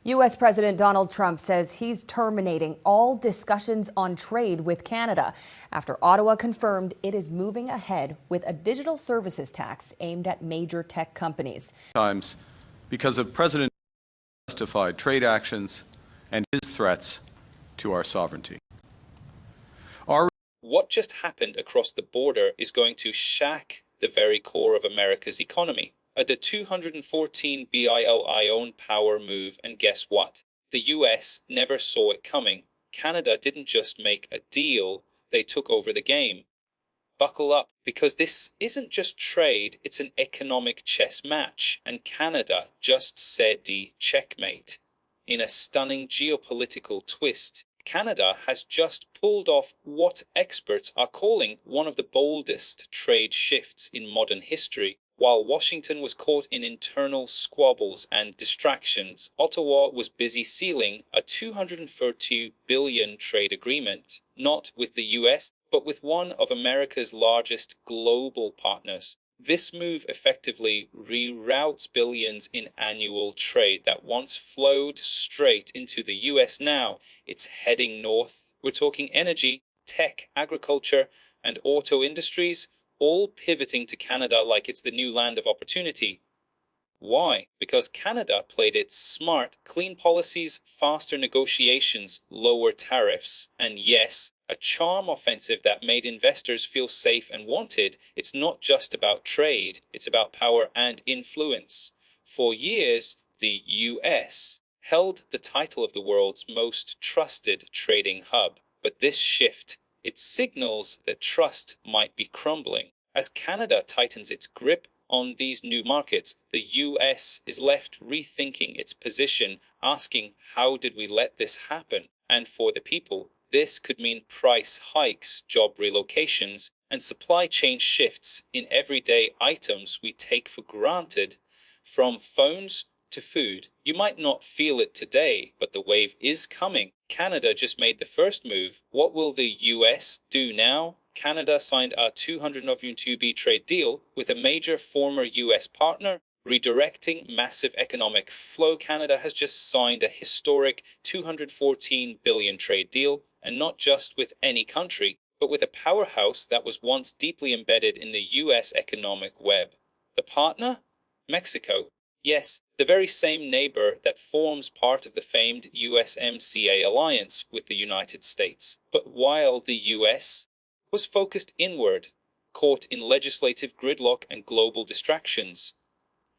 U.S. President Donald Trump says he's terminating all discussions on trade with Canada after Ottawa confirmed it is moving ahead with a digital services tax aimed at major tech companies. Times because of President Trump's justified trade actions and his threats to our sovereignty. What just happened across the border is going to shack the very core of America's economy. The 214 billion power move, and guess what? The US never saw it coming. Canada didn't just make a deal, they took over the game. Buckle up, because this isn't just trade, it's an economic chess match, and Canada just said the checkmate. In a stunning geopolitical twist, Canada has just pulled off what experts are calling one of the boldest trade shifts in modern history. While Washington was caught in internal squabbles and distractions, Ottawa was busy sealing a $232 billion trade agreement, not with the US, but with one of America's largest global partners. This move effectively reroutes billions in annual trade that once flowed straight into the US. Now it's heading north. We're talking energy, tech, agriculture, and auto industries, all pivoting to Canada like it's the new land of opportunity. Why? Because Canada played its smart, clean policies, faster negotiations, lower tariffs, and yes, a charm offensive that made investors feel safe and wanted. It's not just about trade, it's about power and influence. For years, the US held the title of the world's most trusted trading hub. But this shift, it signals that trust might be crumbling. As Canada tightens its grip on these new markets, the US is left rethinking its position, asking, how did we let this happen? And for the people, this could mean price hikes, job relocations, and supply chain shifts in everyday items we take for granted, from phones to food. You might not feel it today, but the wave is coming. Canada just made the first move. What will the US do now? Canada signed a $202 trade deal with a major former US partner, redirecting massive economic flow. Canada has just signed a historic $214 billion trade deal, and not just with any country, but with a powerhouse that was once deeply embedded in the US economic web. The partner? Mexico. Yes, the very same neighbor that forms part of the famed USMCA alliance with the United States. But while the US was focused inward, caught in legislative gridlock and global distractions,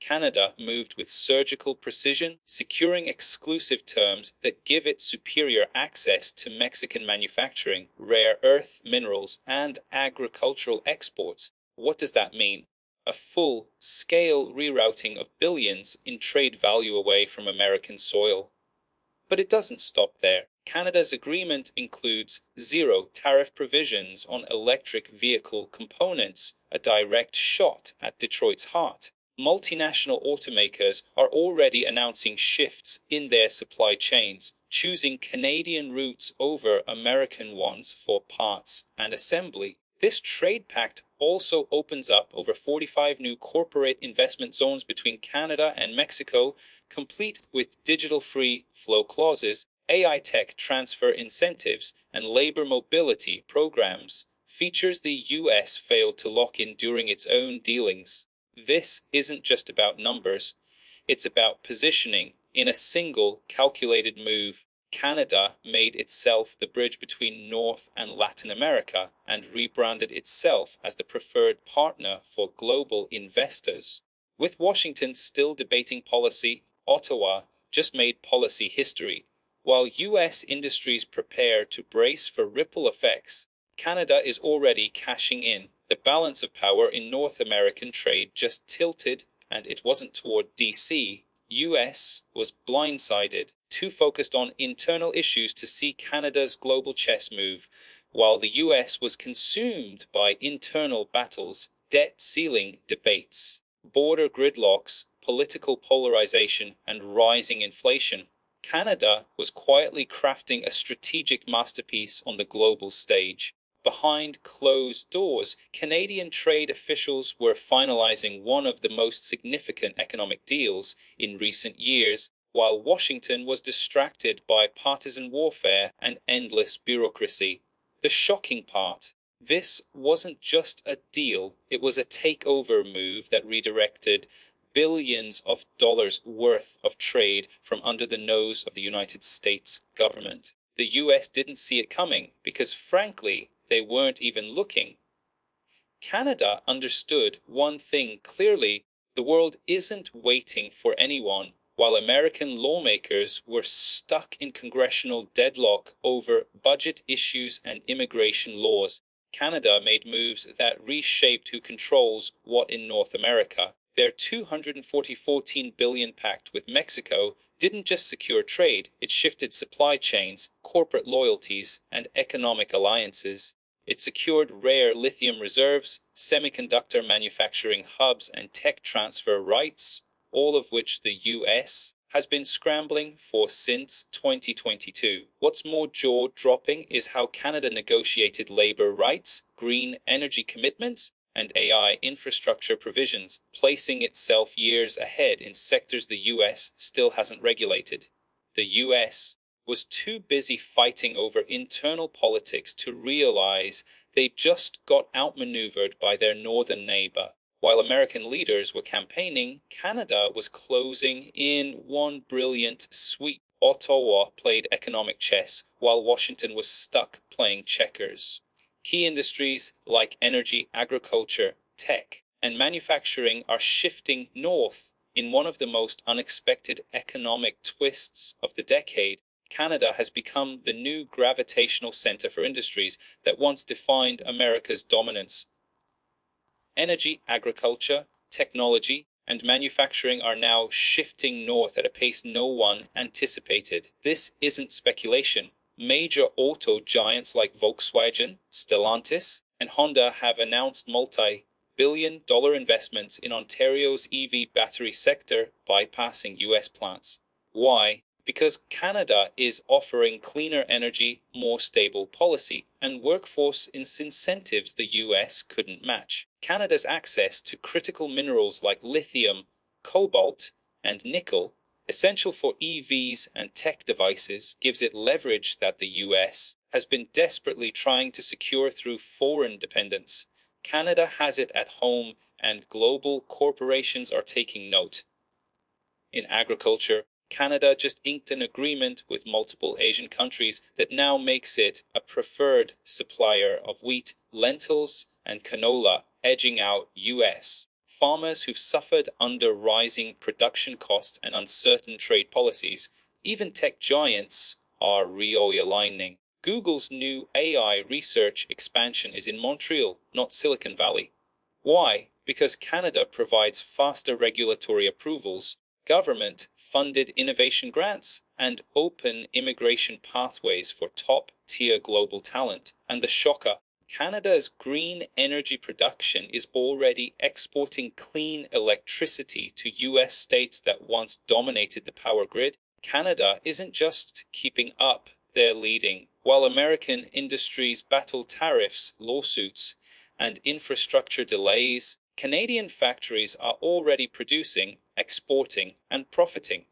Canada moved with surgical precision, securing exclusive terms that give it superior access to Mexican manufacturing, rare earth minerals, and agricultural exports. What does that mean? A full-scale rerouting of billions in trade value away from American soil. But it doesn't stop there. Canada's agreement includes zero tariff provisions on electric vehicle components, a direct shot at Detroit's heart. Multinational automakers are already announcing shifts in their supply chains, choosing Canadian routes over American ones for parts and assembly. This trade pact also opens up over 45 new corporate investment zones between Canada and Mexico, complete with digital-free flow clauses, AI tech transfer incentives, and labor mobility programs, features the US failed to lock in during its own dealings. This isn't just about numbers, it's about positioning. In a single, calculated move, Canada made itself the bridge between North and Latin America and rebranded itself as the preferred partner for global investors. With Washington still debating policy, Ottawa just made policy history. While US industries prepare to brace for ripple effects, Canada is already cashing in. The balance of power in North American trade just tilted, and it wasn't toward DC. US was blindsided, too focused on internal issues to see Canada's global chess move, while the US was consumed by internal battles, debt ceiling debates, border gridlocks, political polarization, and rising inflation. Canada was quietly crafting a strategic masterpiece on the global stage. Behind closed doors, Canadian trade officials were finalizing one of the most significant economic deals in recent years, while Washington was distracted by partisan warfare and endless bureaucracy. The shocking part: this wasn't just a deal, it was a takeover move that redirected billions of dollars worth of trade from under the nose of the United States government. The US didn't see it coming because, frankly, they weren't even looking. Canada understood one thing clearly: the world isn't waiting for anyone. While American lawmakers were stuck in congressional deadlock over budget issues and immigration laws, Canada made moves that reshaped who controls what in North America. Their $214 billion pact with Mexico didn't just secure trade, it shifted supply chains, corporate loyalties, and economic alliances. It secured rare lithium reserves, semiconductor manufacturing hubs, and tech transfer rights, all of which the US has been scrambling for since 2022. What's more jaw-dropping is how Canada negotiated labor rights, green energy commitments, and AI infrastructure provisions, placing itself years ahead in sectors the US still hasn't regulated. The US was too busy fighting over internal politics to realize they just got outmaneuvered by their northern neighbor. While American leaders were campaigning, Canada was closing in one brilliant sweep. Ottawa played economic chess, while Washington was stuck playing checkers. Key industries like energy, agriculture, tech, and manufacturing are shifting north. In one of the most unexpected economic twists of the decade, Canada has become the new gravitational center for industries that once defined America's dominance. Energy, agriculture, technology, and manufacturing are now shifting north at a pace no one anticipated. This isn't speculation. Major auto giants like Volkswagen, Stellantis, and Honda have announced multi-billion-dollar investments in Ontario's EV battery sector, bypassing US plants. Why? Because Canada is offering cleaner energy, more stable policy, and workforce incentives the US couldn't match. Canada's access to critical minerals like lithium, cobalt, and nickel, essential for EVs and tech devices, gives it leverage that the US has been desperately trying to secure through foreign dependence. Canada has it at home, and global corporations are taking note. In agriculture, Canada just inked an agreement with multiple Asian countries that now makes it a preferred supplier of wheat, lentils, and canola, edging out US farmers who've suffered under rising production costs and uncertain trade policies. Even tech giants are realigning. Google's new AI research expansion is in Montreal, not Silicon Valley. Why? Because Canada provides faster regulatory approvals, government-funded innovation grants, and open immigration pathways for top-tier global talent. And the shocker: Canada's green energy production is already exporting clean electricity to US states that once dominated the power grid. Canada isn't just keeping up, they're leading. While American industries battle tariffs, lawsuits, and infrastructure delays, Canadian factories are already producing, exporting, and profiting.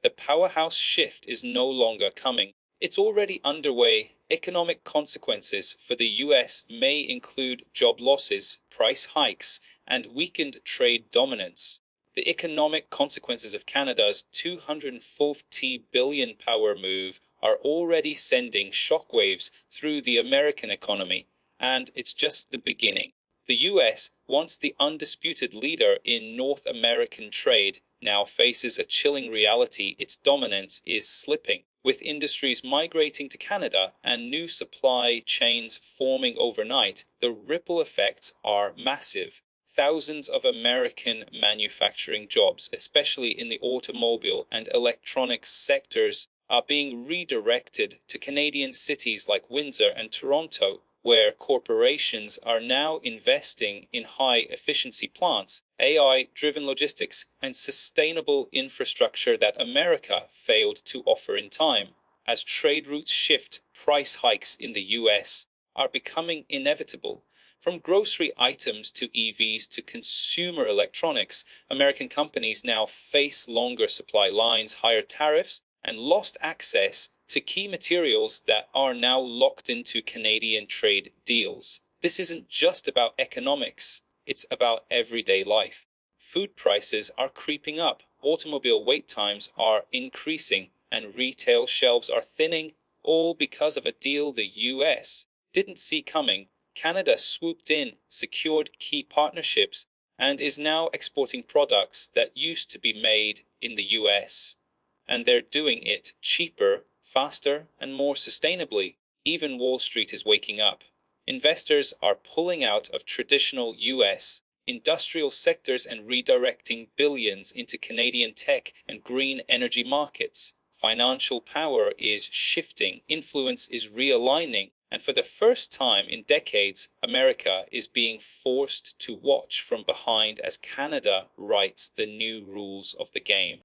The powerhouse shift is no longer coming. It's already underway. Economic consequences for the US may include job losses, price hikes, and weakened trade dominance. The economic consequences of Canada's $240 billion power move are already sending shockwaves through the American economy, and it's just the beginning. The US, once the undisputed leader in North American trade, now faces a chilling reality: its dominance is slipping. With industries migrating to Canada and new supply chains forming overnight, the ripple effects are massive. Thousands of American manufacturing jobs, especially in the automobile and electronics sectors, are being redirected to Canadian cities like Windsor and Toronto, where corporations are now investing in high-efficiency plants, AI-driven logistics, and sustainable infrastructure that America failed to offer in time. As trade routes shift, price hikes in the US are becoming inevitable. From grocery items to EVs to consumer electronics, American companies now face longer supply lines, higher tariffs, and lost access to key materials that are now locked into Canadian trade deals. This isn't just about economics, it's about everyday life. Food prices are creeping up, automobile wait times are increasing, and retail shelves are thinning, all because of a deal the US didn't see coming. Canada swooped in, secured key partnerships, and is now exporting products that used to be made in the US. And they're doing it cheaper, faster, and more sustainably. Even Wall Street is waking up. Investors are pulling out of traditional US industrial sectors and redirecting billions into Canadian tech and green energy markets. Financial power is shifting, influence is realigning, and for the first time in decades, America is being forced to watch from behind as Canada writes the new rules of the game.